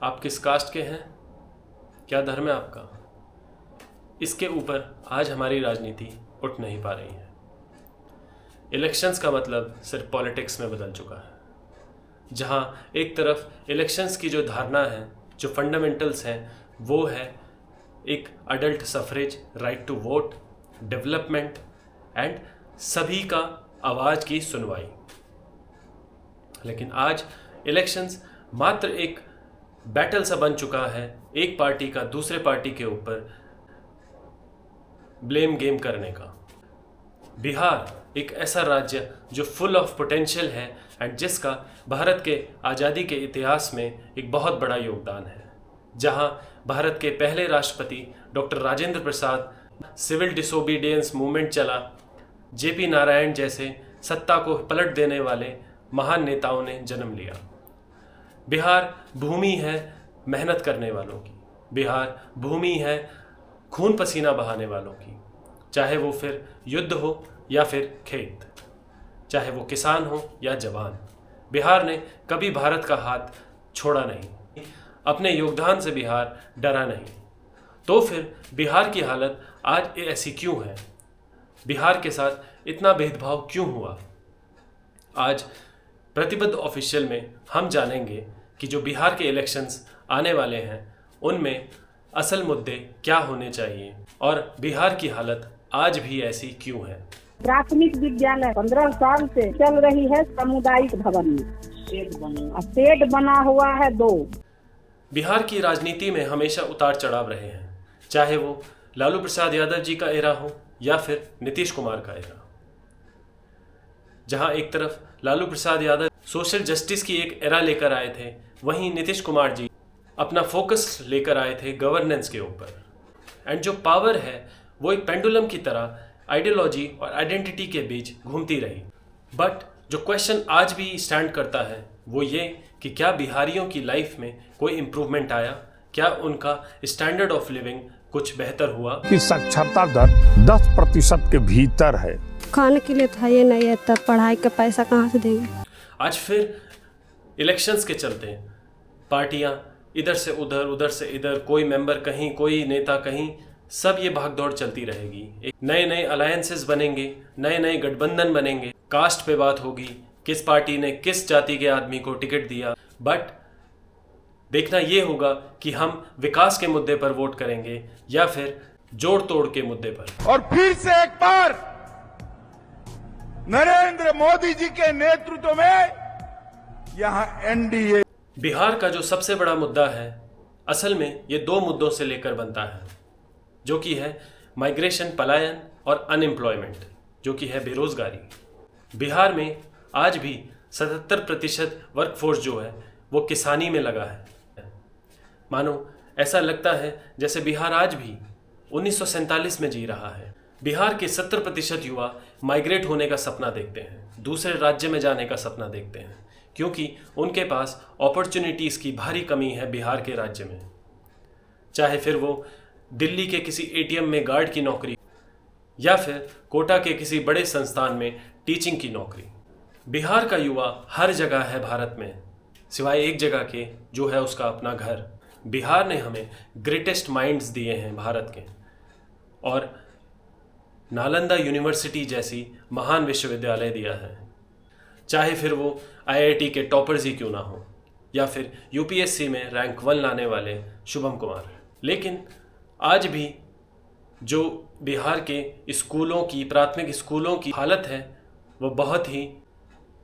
आप किस कास्ट के हैं, क्या धर्म है आपका, इसके ऊपर आज हमारी राजनीति उठ नहीं पा रही है। इलेक्शंस का मतलब सिर्फ पॉलिटिक्स में बदल चुका है, जहां एक तरफ इलेक्शंस की जो धारणा है, जो फंडामेंटल्स हैं, वो है एक adult suffrage, right to vote, development and सभी का आवाज़ की सुनवाई। लेकिन आज इलेक्शंस मात्र एक बैटल सा बन चुका है, एक पार्टी का दूसरे पार्टी के ऊपर ब्लेम गेम करने का। बिहार एक ऐसा राज्य जो फुल ऑफ पोटेंशियल है एंड जिसका भारत के आज़ादी के इतिहास में एक बहुत बड़ा योगदान है, जहां भारत के पहले राष्ट्रपति doctor Rajendra Prasad, civil disobedience movement चला, जेपी नारायण जैसे सत्ता को पलट देने वाले महान नेताओं ने जन्म लिया। बिहार भूमि है मेहनत करने वालों की, बिहार भूमि है खून पसीना बहाने वालों की, चाहे वो फिर युद्ध हो या फिर खेत, चाहे वो किसान हो या जवान। बिहार ने कभी भारत का हाथ छोड़ा नहीं, अपने योगदान से बिहार डरा नहीं। तो फिर बिहार की हालत आज ऐसी क्यों है, बिहार के साथ इतना भेदभाव क्यों हुआ? आज प्रतिबद्ध ऑफिशियल में हम जानेंगे कि जो बिहार के इलेक्शंस आने वाले हैं उनमें असल मुद्दे क्या होने चाहिए और बिहार की हालत आज भी ऐसी क्यों है। प्राथमिक विद्यालय 15 साल से चल रही है सामुदायिक भवन में, शेड बना हुआ है 2। बिहार की राजनीति में हमेशा उतार चढ़ाव रहे हैं, चाहे वो लालू प्रसाद यादव जी का एरा हो या फिर नीतीश कुमार का एरा। जहां एक तरफ लालू प्रसाद यादव सोशल जस्टिस की एक एरा लेकर आए थे, वहीं नीतीश कुमार जी अपना फोकस लेकर आए थे गवर्नेंस के ऊपर। एंड जो पावर है वो एक पेंडुलम की तरह आइडियोलॉजी और आइडेंटिटी के बीच घूमती रही। बट जो क्वेश्चन आज भी स्टैंड करता है वो ये कि क्या बिहारियों की लाइफ में कोई इम्प्रूवमेंट आया, क्या उनका स्टैंडर्ड ऑफ लिविंग कुछ बेहतर हुआ? कि साक्षरता दर 10% के भीतर है। खाने के लिए था ये नहीं है, तब पढ़ाई का पैसा कहाँ से देंगे? आज फिर इलेक्शंस के चलते पार्टियां इधर से उधर, उधर से इधर, कोई मेंबर कहीं, कोई नेता कहीं, सब ये भागदौड़ चलती रहेगी। एक नए नए अलायंसेस बनेंगे, नए नए गठबंधन बनेंगे, कास्ट पे बात होगी, किस पार्टी ने किस जाति के आदमी को टिकट दिया। बट देखना ये होगा कि हम विकास के मुद्दे पर वोट करेंगे या फिर जोड़ तोड़ के मुद्दे पर। और फिर से एक बार नरेंद्र मोदी जी के नेतृत्व में यहां एनडीए। बिहार का जो सबसे बड़ा मुद्दा है, असल में ये 2 मुद्दों से लेकर बनता है, जो कि है माइग्रेशन, पलायन, और अनएम्प्लॉयमेंट, जो कि है बेरोजगारी। बिहार में आज भी 77% वर्कफोर्स जो है वो किसानी में लगा है। मानो ऐसा लगता है जैसे बिहार आज भी 1947 में जी रहा है। बिहार के 70% युवा माइग्रेट होने का सपना देखते हैं, दूसरे राज्य में जाने का सपना देखते हैं, क्योंकि उनके पास अपॉर्चुनिटीज़ की भारी कमी है बिहार के राज्य में। चाहे फिर वो दिल्ली के किसी एटीएम में गार्ड की नौकरी या फिर कोटा के किसी बड़े संस्थान में टीचिंग की नौकरी। बिहार का युवा हर जगह है भारत में, सिवाय एक जगह के, जो है उसका अपना घर। बिहार ने हमें ग्रेटेस्ट माइंड्स दिए हैं भारत के, और नालंदा यूनिवर्सिटी जैसी महान विश्वविद्यालय दिया है, चाहे फिर वो आईआईटी के टॉपर्स ही क्यों ना हो या फिर यूपीएससी में रैंक 1 लाने वाले शुभम कुमार। लेकिन आज भी जो बिहार के स्कूलों की, प्राथमिक स्कूलों की हालत है वो बहुत ही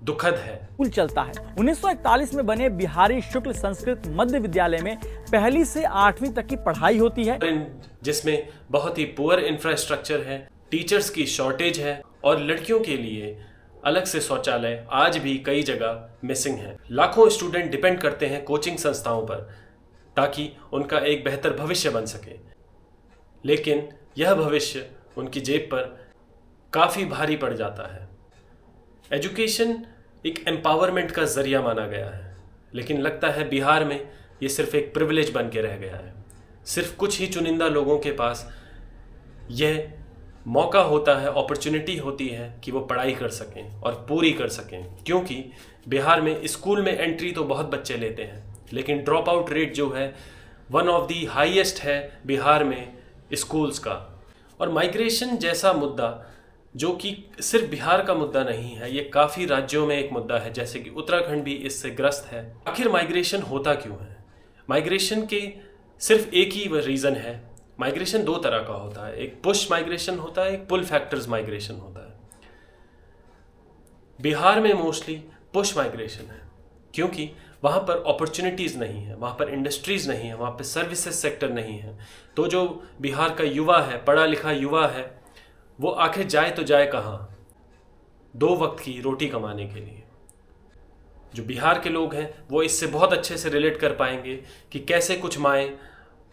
दुखद है। स्कूल चलता है। 1941 में बने बिहारी शुक्ल संस्कृत मध्य विद्यालय में 1ली से 8वीं तक की पढ़ाई होती है, जिसमें बहुत ही पुअर इंफ्रास्ट्रक्चर है, टीचर्स की शॉर्टेज है, और लड़कियों के लिए अलग से शौचालय आज भी कई जगह मिसिंग है। लाखों स्टूडेंट डिपेंड करते हैं कोचिंग संस्थाओं पर ताकि उनका एक बेहतर भविष्य बन सके, लेकिन यह भविष्य उनकी जेब पर काफ़ी भारी पड़ जाता है। एजुकेशन एक एम्पावरमेंट का जरिया माना गया है, लेकिन लगता है बिहार में ये सिर्फ एक प्रिविलेज बन के रह गया है। सिर्फ कुछ ही चुनिंदा लोगों के पास यह मौका होता है, अपॉर्चुनिटी होती है कि वो पढ़ाई कर सकें और पूरी कर सकें, क्योंकि बिहार में स्कूल में एंट्री तो बहुत बच्चे लेते हैं, लेकिन ड्रॉप आउट रेट जो है वन ऑफ दी हाईएस्ट है बिहार में स्कूल्स का। और माइग्रेशन जैसा मुद्दा जो कि सिर्फ बिहार का मुद्दा नहीं है, ये काफ़ी राज्यों में एक मुद्दा है, जैसे कि उत्तराखंड भी इससे ग्रस्त है। आखिर माइग्रेशन होता क्यों है? माइग्रेशन के सिर्फ एक ही रीज़न है। माइग्रेशन दो तरह का होता है, एक पुश माइग्रेशन होता है, एक पुल फैक्टर्स माइग्रेशन होता है। बिहार में मोस्टली पुश माइग्रेशन है क्योंकि वहाँ पर अपॉर्चुनिटीज़ नहीं है, वहाँ पर इंडस्ट्रीज़ नहीं है, वहाँ पर सर्विसेज सेक्टर नहीं है। तो जो बिहार का युवा है, पढ़ा लिखा युवा है, वो आखिर जाए तो जाए कहाँ? 2 वक्त की रोटी कमाने के लिए। जो बिहार के लोग हैं वो इससे बहुत अच्छे से रिलेट कर पाएंगे कि कैसे कुछ माएँ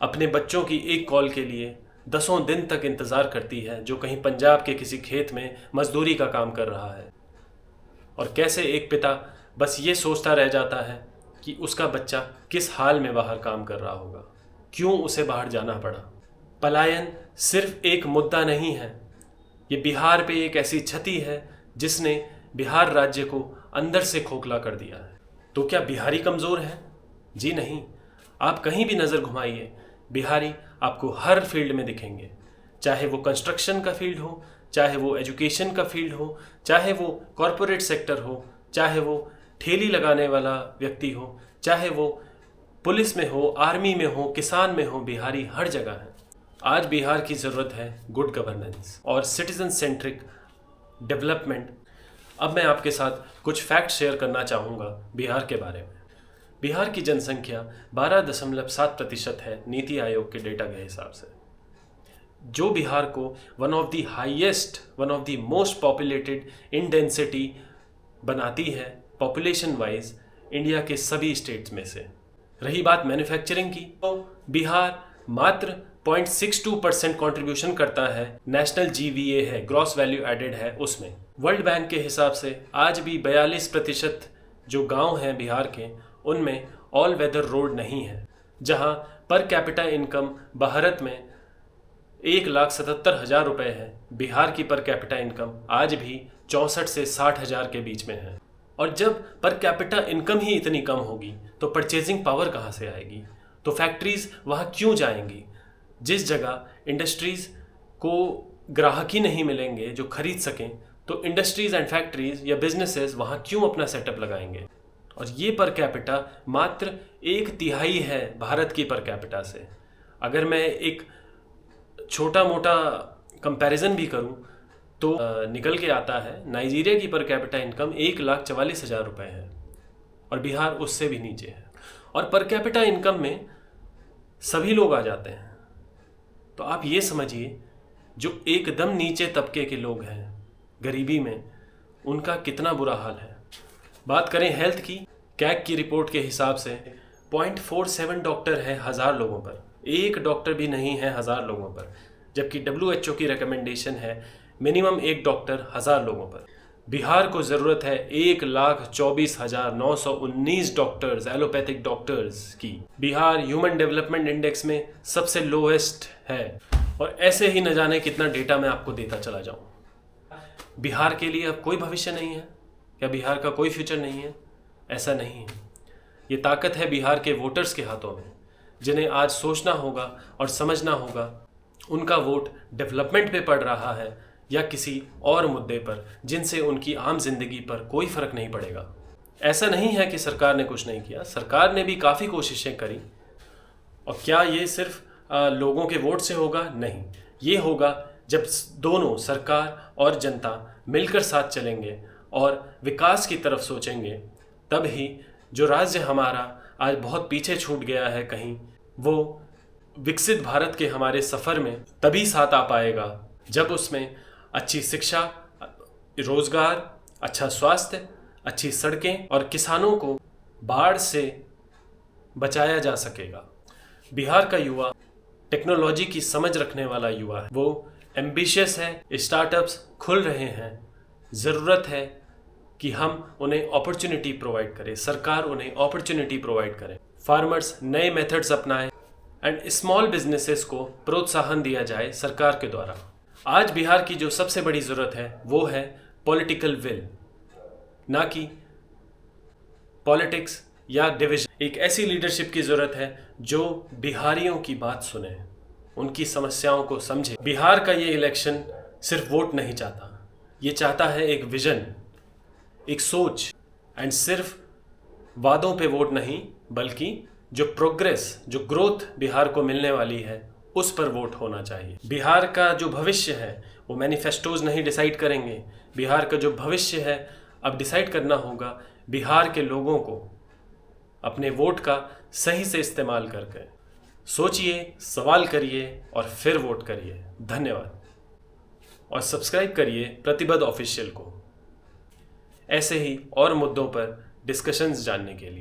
अपने बच्चों की एक कॉल के लिए 10 दिन तक इंतज़ार करती है, जो कहीं पंजाब के किसी खेत में मजदूरी का काम कर रहा है, और कैसे एक पिता बस ये सोचता रह जाता है कि उसका बच्चा किस हाल में बाहर काम कर रहा होगा, क्यों उसे बाहर जाना पड़ा। पलायन सिर्फ एक मुद्दा नहीं है, ये बिहार पे एक ऐसी क्षति है जिसने बिहार राज्य को अंदर से खोखला कर दिया है। तो क्या बिहारी कमज़ोर है? जी नहीं। आप कहीं भी नज़र घुमाइए, बिहारी आपको हर फील्ड में दिखेंगे, चाहे वो कंस्ट्रक्शन का फील्ड हो, चाहे वो एजुकेशन का फील्ड हो, चाहे वो कॉरपोरेट सेक्टर हो, चाहे वो ठेली लगाने वाला व्यक्ति हो, चाहे वो पुलिस में हो, आर्मी में हो, किसान में हो, बिहारी हर जगह है। आज बिहार की ज़रूरत है गुड गवर्नेंस और सिटीजन सेंट्रिक डेवलपमेंट। अब मैं आपके साथ कुछ फैक्ट शेयर करना चाहूँगा बिहार के बारे में। बिहार की जनसंख्या 12.7% है नीति आयोग के डेटा के हिसाब से, जो बिहार को one of the most populated in density बनाती है पॉपुलेशन वाइज इंडिया के सभी स्टेट्स में से। रही बात मैन्युफैक्चरिंग की, तो बिहार मात्र 0.62% कंट्रीब्यूशन करता है नेशनल GVA है, ग्रॉस वैल्यू एडेड है उसमें। वर्ल्ड बैंक के हिसाब से आज भी 42% जो गांव हैं बिहार के, उनमें ऑल वेदर रोड नहीं है, जहां पर कैपिटा इनकम भारत में 1,77,000 रुपये है। बिहार की पर कैपिटा इनकम आज भी 64 से 60,000 के बीच में है। और जब पर कैपिटा इनकम ही इतनी कम होगी तो परचेजिंग पावर कहाँ से आएगी? तो फैक्ट्रीज वहाँ क्यों जाएंगी? जिस जगह इंडस्ट्रीज़ को ग्राहक ही नहीं मिलेंगे जो खरीद सकें, तो इंडस्ट्रीज़ एंड फैक्ट्रीज़ या बिजनेसेस वहाँ क्यों अपना सेटअप लगाएंगे? और ये पर कैपिटा मात्र 1/3 है भारत की पर कैपिटा से। अगर मैं एक छोटा मोटा कंपैरिजन भी करूं तो निकल के आता है नाइजीरिया की पर कैपिटा इनकम 1,44,000 रुपये है और बिहार उससे भी नीचे है। और पर कैपिटा इनकम में सभी लोग आ जाते हैं, तो आप ये समझिए जो एकदम नीचे तबके के लोग हैं गरीबी में, उनका कितना बुरा हाल है। बात करें हेल्थ की, कैग की रिपोर्ट के हिसाब से 0.47 डॉक्टर है 1000 लोगों पर, एक डॉक्टर भी नहीं है 1000 लोगों पर, जबकि WHO की रिकमेंडेशन है मिनिमम 1 डॉक्टर 1000 लोगों पर। बिहार को ज़रूरत है 1,24,919 डॉक्टर्स, एलोपैथिक डॉक्टर्स की। बिहार ह्यूमन डेवलपमेंट इंडेक्स में सबसे लोएस्ट है, और ऐसे ही न जाने कितना डेटा मैं आपको देता चला जाऊँ। बिहार के लिए अब कोई भविष्य नहीं है क्या? बिहार का कोई फ्यूचर नहीं है? ऐसा नहीं है। ये ताकत है बिहार के वोटर्स के हाथों में, जिन्हें आज सोचना होगा और समझना होगा उनका वोट डेवलपमेंट पे पड़ रहा है या किसी और मुद्दे पर जिनसे उनकी आम जिंदगी पर कोई फर्क नहीं पड़ेगा। ऐसा नहीं है कि सरकार ने कुछ नहीं किया, सरकार ने भी काफ़ी कोशिशें करी। और क्या ये सिर्फ लोगों के वोट से होगा? नहीं, ये होगा जब दोनों सरकार और जनता मिलकर साथ चलेंगे और विकास की तरफ सोचेंगे, तब ही जो राज्य हमारा आज बहुत पीछे छूट गया है कहीं, वो विकसित भारत के हमारे सफ़र में तभी साथ आ पाएगा जब उसमें अच्छी शिक्षा, रोजगार, अच्छा स्वास्थ्य, अच्छी सड़कें और किसानों को बाढ़ से बचाया जा सकेगा। बिहार का युवा टेक्नोलॉजी की समझ रखने वाला युवा है, वो एम्बिशियस है, स्टार्टअप्स खुल रहे हैं। ज़रूरत है कि हम उन्हें अपॉर्चुनिटी प्रोवाइड करें, सरकार उन्हें अपॉर्चुनिटी प्रोवाइड करे, फार्मर्स नए मेथड्स अपनाएं एंड स्मॉल बिजनेसेस को प्रोत्साहन दिया जाए सरकार के द्वारा। आज बिहार की जो सबसे बड़ी ज़रूरत है वो है पॉलिटिकल विल, ना कि पॉलिटिक्स या डिवीजन। एक ऐसी लीडरशिप की जरूरत है जो बिहारियों की बात सुने, उनकी समस्याओं को समझे। बिहार का ये इलेक्शन सिर्फ वोट नहीं चाहता, ये चाहता है एक विजन, एक सोच, एंड सिर्फ वादों पे वोट नहीं बल्कि जो प्रोग्रेस, जो ग्रोथ बिहार को मिलने वाली है उस पर वोट होना चाहिए। बिहार का जो भविष्य है वो मैनिफेस्टोज नहीं डिसाइड करेंगे। बिहार का जो भविष्य है अब डिसाइड करना होगा बिहार के लोगों को अपने वोट का सही से इस्तेमाल करके। सोचिए, सवाल करिए और फिर वोट करिए। धन्यवाद। और सब्सक्राइब करिए प्रतिबद्ध ऑफिशियल को ऐसे ही और मुद्दों पर डिस्कशंस जानने के लिए।